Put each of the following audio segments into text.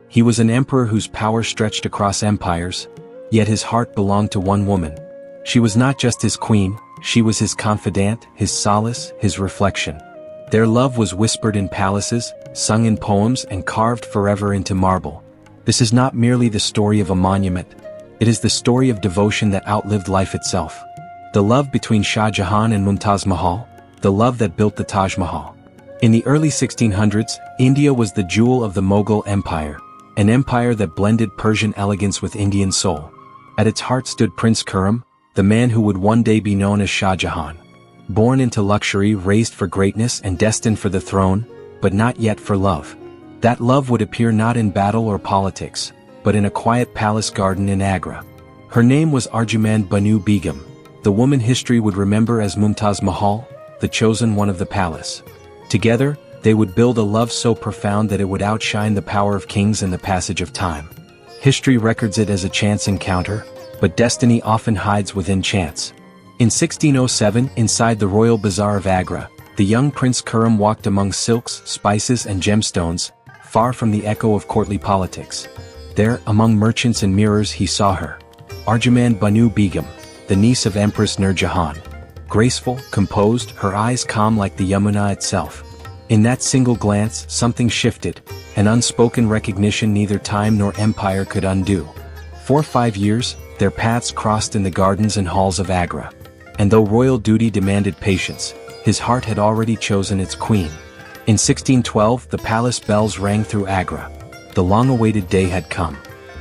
He was an emperor whose power stretched across empires, yet his heart belonged to one woman. She was not just his queen, she was his confidant, his solace, his reflection. Their love was whispered in palaces, sung in poems, and carved forever into marble. This is not merely the story of a monument. It is the story of devotion that outlived life itself. The love between Shah Jahan and Mumtaz Mahal, the love that built the Taj Mahal. In the early 1600s, India was the jewel of the Mughal Empire, an empire that blended Persian elegance with Indian soul. At its heart stood Prince Khurram, the man who would one day be known as Shah Jahan. Born into luxury, raised for greatness, and destined for the throne, but not yet for love. That love would appear not in battle or politics, but in a quiet palace garden in Agra. Her name was Arjumand Banu Begum, the woman history would remember as Mumtaz Mahal, the chosen one of the palace. Together, they would build a love so profound that it would outshine the power of kings and the passage of time. History records it as a chance encounter, but destiny often hides within chance. In 1607, inside the royal bazaar of Agra, the young Prince Khurram walked among silks, spices, and gemstones, far from the echo of courtly politics. There, among merchants and mirrors, he saw her. Arjumand Banu Begum, the niece of Empress Nur Jahan. Graceful, composed, her eyes calm like the Yamuna itself. In that single glance, something shifted, an unspoken recognition neither time nor empire could undo. For 5 years, their paths crossed in the gardens and halls of Agra. And though royal duty demanded patience, his heart had already chosen its queen. In 1612, the palace bells rang through Agra. The long-awaited day had come.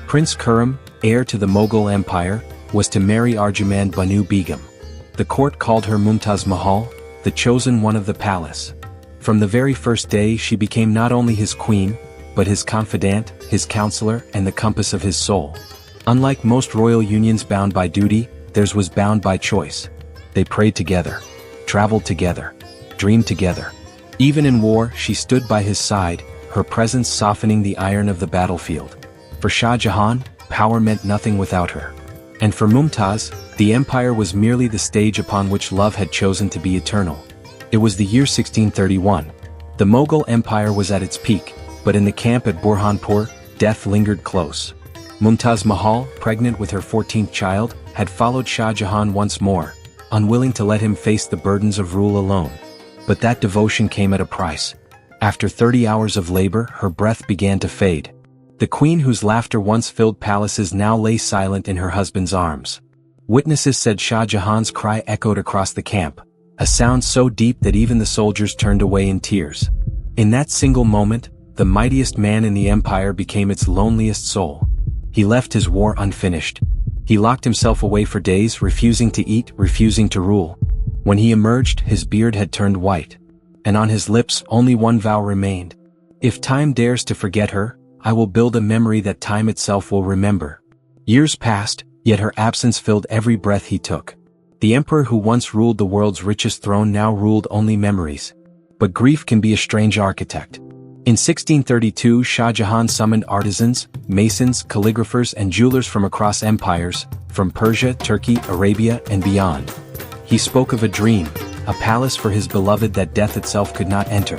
Prince Khurram, heir to the Mughal Empire, was to marry Arjumand Banu Begum. The court called her Mumtaz Mahal, the chosen one of the palace. From the very first day she became not only his queen, but his confidant, his counselor, and the compass of his soul. Unlike most royal unions bound by duty, theirs was bound by choice. They prayed together, traveled together, dreamed together. Even in war, she stood by his side, her presence softening the iron of the battlefield. For Shah Jahan, power meant nothing without her. And for Mumtaz, the empire was merely the stage upon which love had chosen to be eternal. It was the year 1631. The Mughal Empire was at its peak, but in the camp at Burhanpur, death lingered close. Mumtaz Mahal, pregnant with her 14th child, had followed Shah Jahan once more, unwilling to let him face the burdens of rule alone. But that devotion came at a price. After 30 hours of labor, her breath began to fade. The queen whose laughter once filled palaces now lay silent in her husband's arms. Witnesses said Shah Jahan's cry echoed across the camp, a sound so deep that even the soldiers turned away in tears. In that single moment, the mightiest man in the empire became its loneliest soul. He left his war unfinished. He locked himself away for days, refusing to eat, refusing to rule. When he emerged, his beard had turned white. And on his lips, only one vow remained. If time dares to forget her, I will build a memory that time itself will remember. Years passed, yet her absence filled every breath he took. The emperor who once ruled the world's richest throne now ruled only memories. But grief can be a strange architect. In 1632, Shah Jahan summoned artisans, masons, calligraphers, and jewelers from across empires, from Persia, Turkey, Arabia, and beyond. He spoke of a dream, a palace for his beloved that death itself could not enter.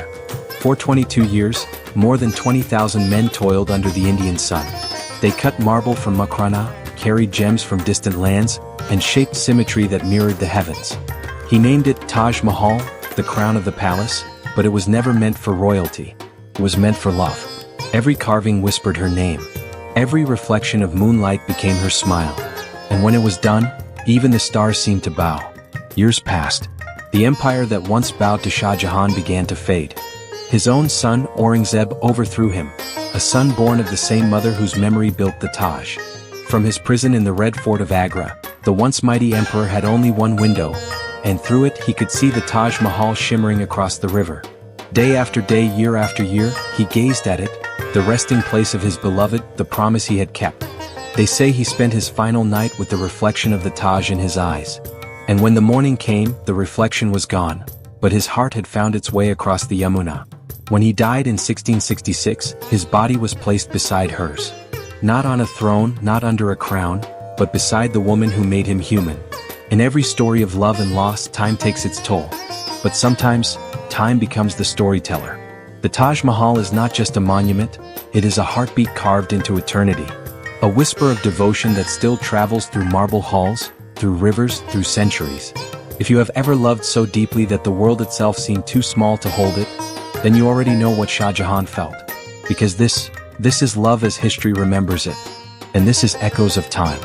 For 22 years, more than 20,000 men toiled under the Indian sun. They cut marble from Makrana, carried gems from distant lands, and shaped symmetry that mirrored the heavens. He named it Taj Mahal, the crown of the palace, but it was never meant for royalty. It was meant for love. Every carving whispered her name. Every reflection of moonlight became her smile. And when it was done, even the stars seemed to bow. Years passed. The empire that once bowed to Shah Jahan began to fade. His own son, Aurangzeb, overthrew him, a son born of the same mother whose memory built the Taj. From his prison in the Red Fort of Agra, the once mighty emperor had only one window, and through it he could see the Taj Mahal shimmering across the river. Day after day, year after year, he gazed at it, the resting place of his beloved, the promise he had kept. They say he spent his final night with the reflection of the Taj in his eyes. And when the morning came, the reflection was gone, but his heart had found its way across the Yamuna. When he died in 1666, his body was placed beside hers. Not on a throne, not under a crown, but beside the woman who made him human. In every story of love and loss, time takes its toll. But sometimes, time becomes the storyteller. The Taj Mahal is not just a monument, it is a heartbeat carved into eternity. A whisper of devotion that still travels through marble halls, through rivers, through centuries. If you have ever loved so deeply that the world itself seemed too small to hold it, then you already know what Shah Jahan felt. Because this is love as history remembers it. And this is Echoes of Time.